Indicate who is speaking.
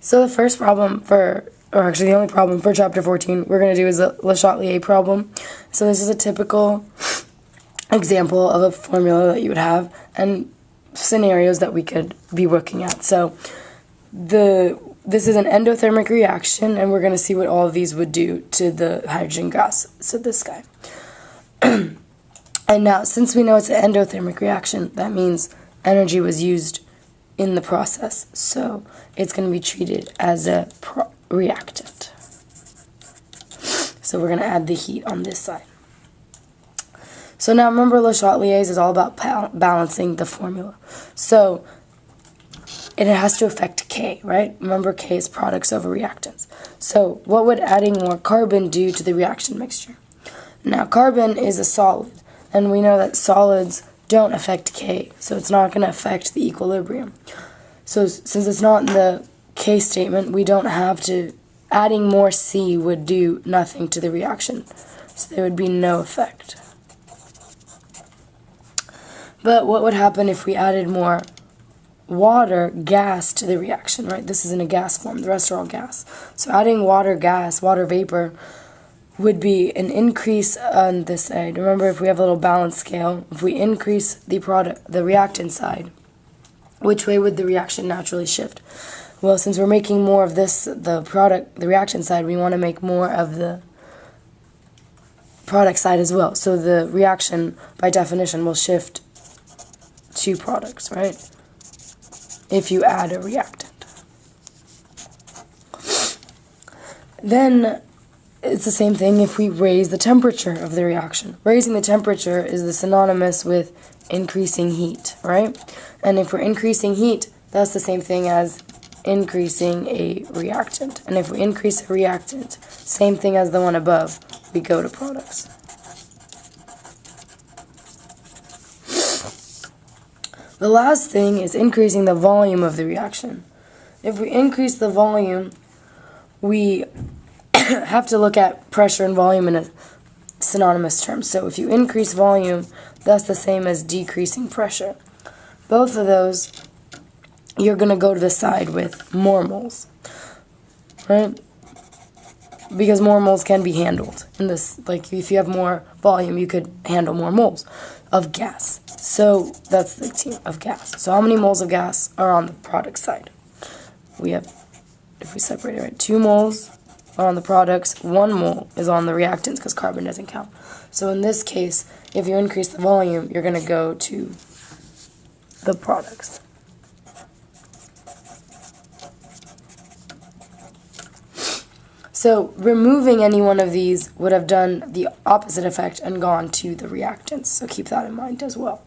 Speaker 1: So the first problem or actually the only problem for chapter 14 we're going to do is a LeChatelier problem. So this is a typical example of a formula that you would have and scenarios that we could be working at. So this is an endothermic reaction, and we're going to see what all of these would do to the hydrogen gas, so this guy. And now, since we know it's an endothermic reaction, that means energy was used in the process, so it's going to be treated as a reactant. So we're going to add the heat on this side. So now remember, LeChatelier's is all about balancing the formula. So it has to affect K, right? Remember, K is products over reactants. So what would adding more carbon do to the reaction mixture? Now, carbon is a solid, and we know that solids don't affect K, so it's not going to affect the equilibrium. So since it's not in the K statement, we don't have to, adding more C would do nothing to the reaction. So there would be no effect. But what would happen if we added more water, gas to the reaction, right? This is in a gas form. The rest are all gas. So adding water, gas, water vapor would be an increase on this side. Remember, if we have a little balance scale, if we increase the reactant side, which way would the reaction naturally shift? Well, since we're making more of this, the reaction side, we want to make more of the product side as well. So the reaction, by definition, will shift to products, right? If you add a reactant. Then it's the same thing if we raise the temperature of the reaction. Raising the temperature is synonymous with increasing heat, right? And if we're increasing heat, that's the same thing as increasing a reactant. And if we increase a reactant, same thing as the one above, we go to products. The last thing is increasing the volume of the reaction. If we increase the volume, we have to look at pressure and volume in a synonymous term. So if you increase volume, that's the same as decreasing pressure. Both of those, you're going to go to the side with more moles, right? Because more moles can be handled. In this, like if you have more volume, you could handle more moles of gas. So that's the team of gas. So how many moles of gas are on the product side? We have, if we separate it, right, 2 moles are on the products, 1 mole is on the reactants because carbon doesn't count. So in this case, if you increase the volume, you're going to go to the products. So removing any one of these would have done the opposite effect and gone to the reactants. So keep that in mind as well.